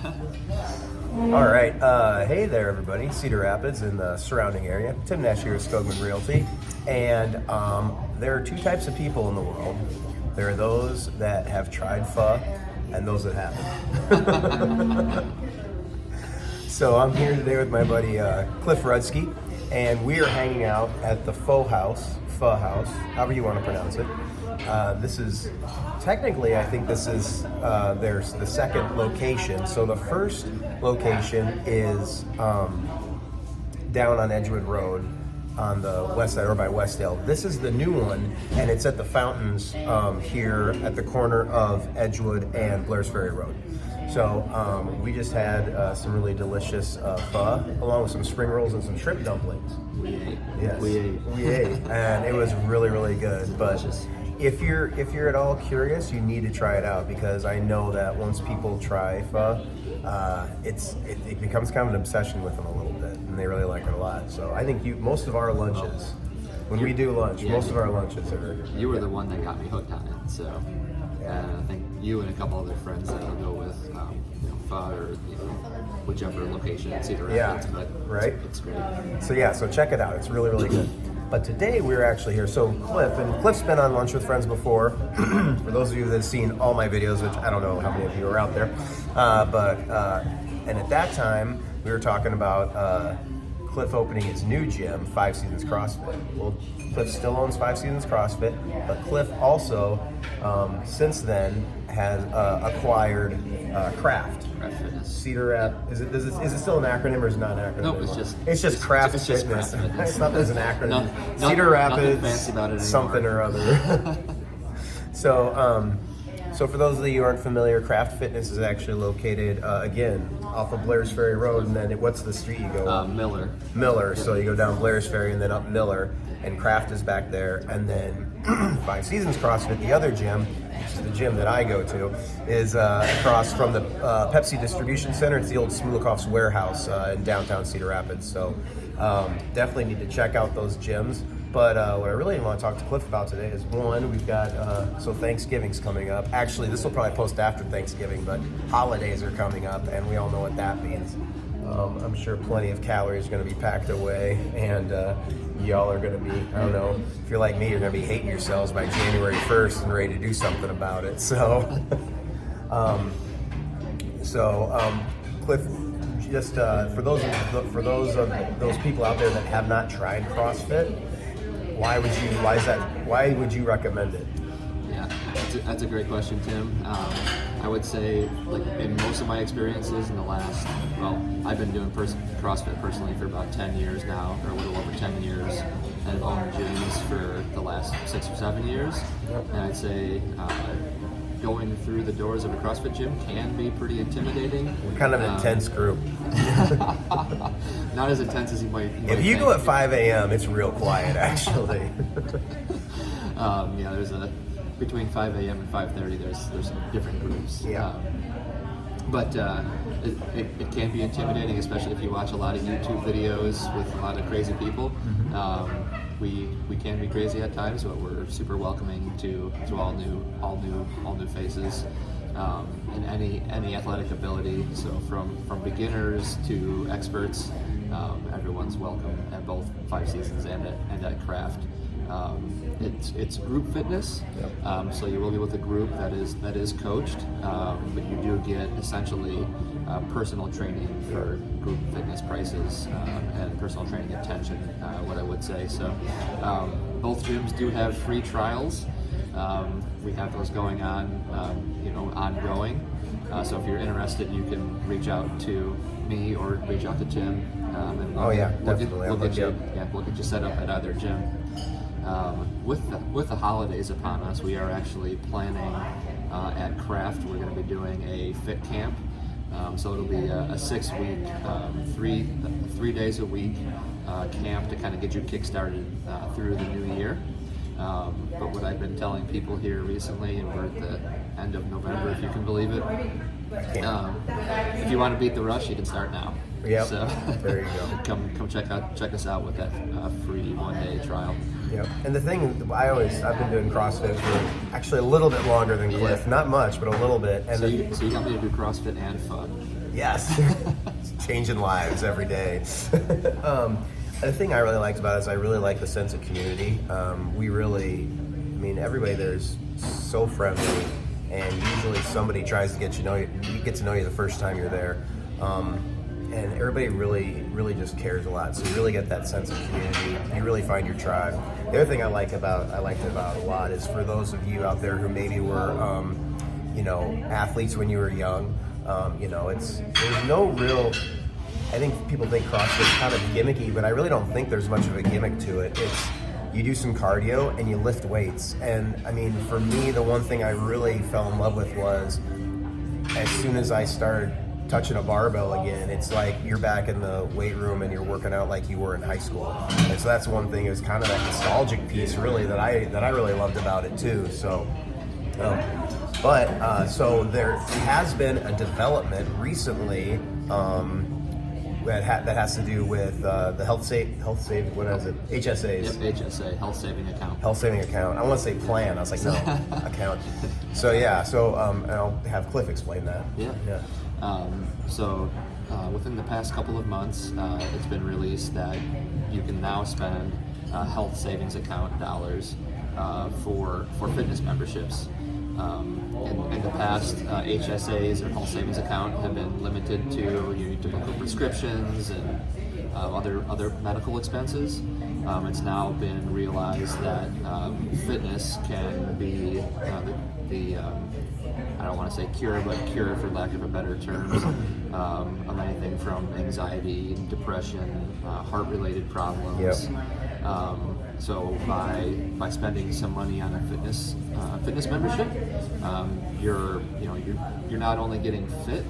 All right. Hey there, everybody. Cedar Rapids and the surrounding area. Tim Nash here with Skogman Realty. And there are two types of people in the world. There are those that have tried pho and those that haven't. So I'm here today with my buddy Cliff Rudsky, and we are hanging out at the Pho House, however you want to pronounce it. This is technically, I think this is there's the second location. So the first location is down on Edgewood Road on the west side, or by Westdale. This is the new one, and it's at the fountains here at the corner of Edgewood and Blair's Ferry Road. So we just had some really delicious pho, along with some spring rolls and some shrimp dumplings. We ate. Yes, We ate. and it was really, really good. But Delicious. if you're at all curious, you need to try it out, because I know that once people try pho, it becomes kind of an obsession with them a little bit, and they really like it a lot. So I think most of our lunches, when we do lunch, most of our lunches are. You were the one that got me hooked on it, so I think you and a couple other friends that I'll go with, pho or whichever location in Cedar Rapids. Yeah, but right? It's great. So check it out. It's really, really good. But today we're actually here. So Cliff's been on Lunch with Friends before. For those of you that have seen all my videos, which I don't know how many of you are out there, and at that time we were talking about Cliff opening his new gym, 5 Seasons CrossFit. Well, Cliff still owns 5 Seasons CrossFit, but Cliff also, since then, has acquired Craft. Craft Fitness. Cedar Rap. Is it still an acronym, or is it not an acronym? Nope, anymore? it's just just Craft Craft Fitness. Fitness. It's not as an acronym. No, Cedar nothing Rapids, fancy about it anymore. something or other. So for those of you who aren't familiar, Craft Fitness is actually located again off of Blair's Ferry Road, and then what's the street you go? Miller. Miller. So you go down Blair's Ferry and then up Miller, and Craft is back there, and then 5 Seasons CrossFit, the other gym, which is the gym that I go to, is across from the Pepsi Distribution Center. It's the old Smulikov's warehouse in downtown Cedar Rapids. So definitely need to check out those gyms. But what I really want to talk to Cliff about today is, one, we've got, so Thanksgiving's coming up. Actually, this will probably post after Thanksgiving, but holidays are coming up, and we all know what that means. I'm sure plenty of calories are going to be packed away, and y'all are going to be, I don't know, if you're like me, you're going to be hating yourselves by January 1st and ready to do something about it. So, Cliff, just for those of those people out there that have not tried CrossFit, why would you recommend it? Yeah, that's a great question, Tim. I would say, like, in most of my experiences in the last, I've been doing CrossFit personally for about 10 years now, or a little over 10 years, and I've owned gyms for the last 6 or 7 years. And I'd say going through the doors of a CrossFit gym can be pretty intimidating. We're kind of an intense group. Not as intense as you might If you think. go at 5 a.m., it's real quiet, actually. There's between 5 a.m. and 5:30. There's some different groups. Yeah. But it can be intimidating, especially if you watch a lot of YouTube videos with a lot of crazy people. We can be crazy at times, but we're super welcoming to all new faces, and any athletic ability. So from beginners to experts, everyone's welcome at both 5 Seasons and at Craft. It's group fitness, so you will be with a group that is coached, but you do get essentially personal training for group fitness prices, and personal training attention, what I would say. So both gyms do have free trials. We have those going on, ongoing. So if you're interested, you can reach out to me or reach out to Tim. And Oh yeah, definitely. We'll get you set up at either gym. With the holidays upon us, we are actually planning at Craft. We're going to be doing a fit camp. So it'll be a 6-week, 3 days a week camp to kind of get you kick-started through the new year. But what I've been telling people here recently, and we're at the end of November, if you can believe it, if you want to beat the rush, you can start now. Yep. So there you go. Come check us out with that free 1-day trial. Yep. And the thing, I've been doing CrossFit for actually a little bit longer than Cliff. Not much, but a little bit. And So you got me to do CrossFit and fun. Yes, changing lives every day. The thing I really liked about it is I really like the sense of community. Everybody there's so friendly, and usually somebody tries to get to know you the first time you're there. And everybody really just cares a lot. So you really get that sense of community. You really find your tribe. The other thing I liked about a lot is for those of you out there who maybe were, athletes when you were young. There's no real. I think people think CrossFit is kind of gimmicky, but I really don't think there's much of a gimmick to it. It's you do some cardio and you lift weights. And I mean, for me, the one thing I really fell in love with was as soon as I started touching a barbell again, it's like you're back in the weight room and you're working out like you were in high school. And so that's one thing, is kind of that nostalgic piece really that I really loved about it too. So so there has been a development recently that has to do with the health saving, what is it? HSAs. Yep, HSA, health saving account. Health saving account. I want to say plan. I was like, no, account. So yeah, and I'll have Cliff explain that. Yeah. Within the past couple of months, it's been released that you can now spend health savings account dollars for fitness memberships. In the past, HSAs or health savings account have been limited to your typical prescriptions and other medical expenses. It's now been realized that fitness can be I don't want to say cure, but cure for lack of a better term, of anything from anxiety, depression, heart-related problems. Yep. So by spending some money on a fitness membership, you're not only getting fit,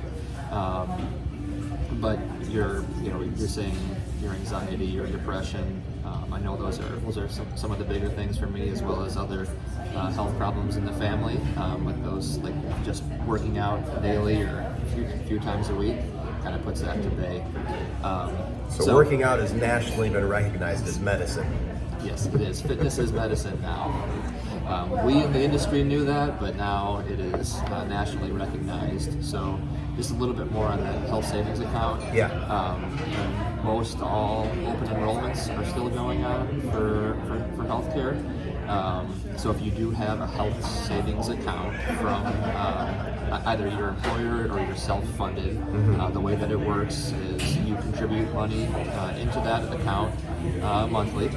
but you're saying your anxiety, your depression. I know those are some of the bigger things for me, as well as other health problems in the family. With those, like just working out daily or a few times a week, kind of puts that to bay. So working out has nationally been recognized as medicine. Yes, it is. Fitness is medicine now. We in the industry knew that, but now it is nationally recognized. So just a little bit more on that health savings account. Yeah. Most all open enrollments are still going on for healthcare. So if you do have a health savings account from either your employer or you're self-funded, the way that it works is you contribute money into that account monthly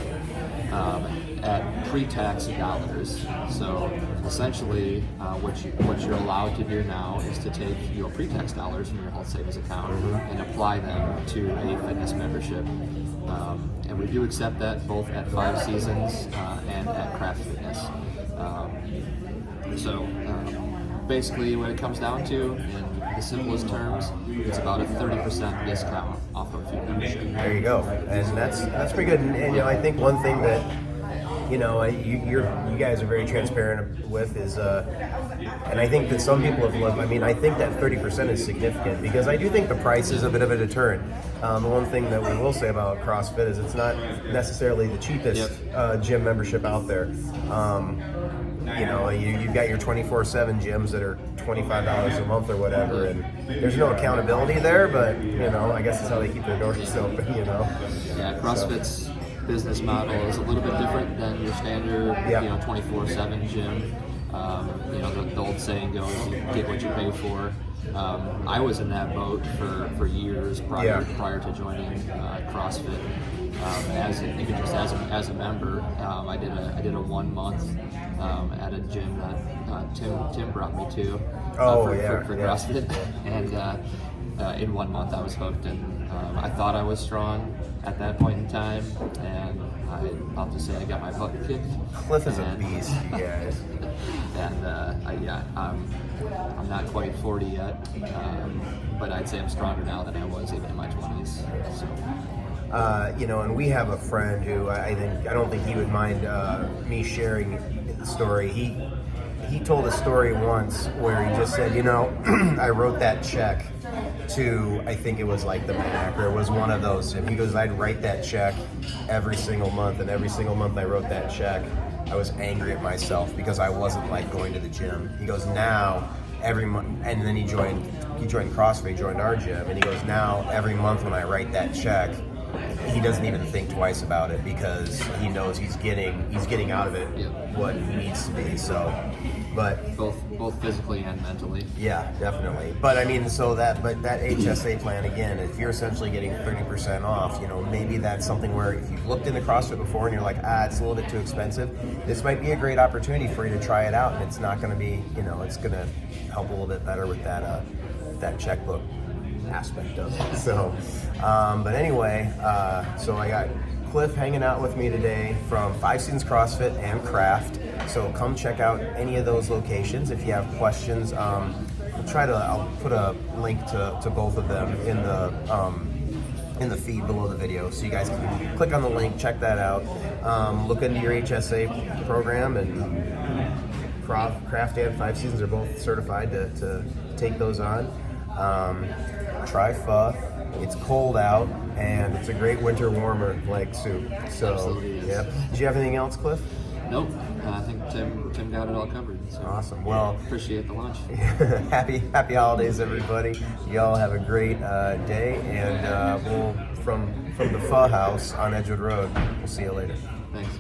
at pre-tax dollars. So essentially, what you're allowed to do now is to take your pre-tax dollars from your health savings account and apply them to a fitness membership. And we do accept that both at Five Seasons and at Craft Fitness. Basically, what it comes down to, in the simplest terms, it's about a 30% discount off of your membership. There you go, and that's pretty good. And I think one thing that you guys are very transparent with is, and I think that some people have looked. I think that 30% is significant, because I do think the price is a bit of a deterrent. The one thing that we will say about CrossFit is it's not necessarily the cheapest gym membership out there. You've got your 24/7 gyms that are $25 a month or whatever, and there's no accountability there, but I guess that's how they keep their doors open. Yeah, CrossFit's business model is a little bit different than your standard 24/7 gym. The old saying goes, you get what you pay for. I was in that boat for years prior to joining CrossFit. As a member, I did a 1 month at a gym that Tim brought me to for CrossFit, and in 1 month I was hooked, and I thought I was strong at that point in time, and I'm about to say I got my butt kicked. Cliff is a beast, you guys. And I'm not quite 40 yet, but I'd say I'm stronger now than I was even in my 20s. So. And we have a friend who I don't think he would mind me sharing the story. He told a story once where he just said, I wrote that check to, I think it was like the Mac, or it was one of those. And he goes, I'd write that check every single month, and every single month I wrote that check, I was angry at myself because I wasn't like going to the gym. He goes, now every month, and then he joined CrossFit, he joined our gym, and he goes, now every month when I write that check, he doesn't even think twice about it because he knows he's getting out of it what he needs to be. So, but both physically and mentally. yeah, definitely. But I mean, that HSA plan again, if you're essentially getting 30% off, maybe that's something where if you've looked into CrossFit before and you're like, it's a little bit too expensive, this might be a great opportunity for you to try it out, and it's not going to be, it's going to help a little bit better with that checkbook aspect of it. So, but anyway, so I got Cliff hanging out with me today from 5 Seasons CrossFit and Craft. So come check out any of those locations. If you have questions, I'll put a link to both of them in the feed below the video, so you guys can click on the link, check that out, look into your HSA program, and Craft and 5 Seasons are both certified to take those on. Try pho. It's cold out, and it's a great winter warmer like soup. So, Absolutely is. yeah. Did you have anything else, Cliff? Nope. I think Tim got it all covered. So Awesome. Well, appreciate the lunch. happy holidays, everybody. Y'all have a great day, and we'll from the Pho House on Edgewood Road. We'll see you later. Thanks.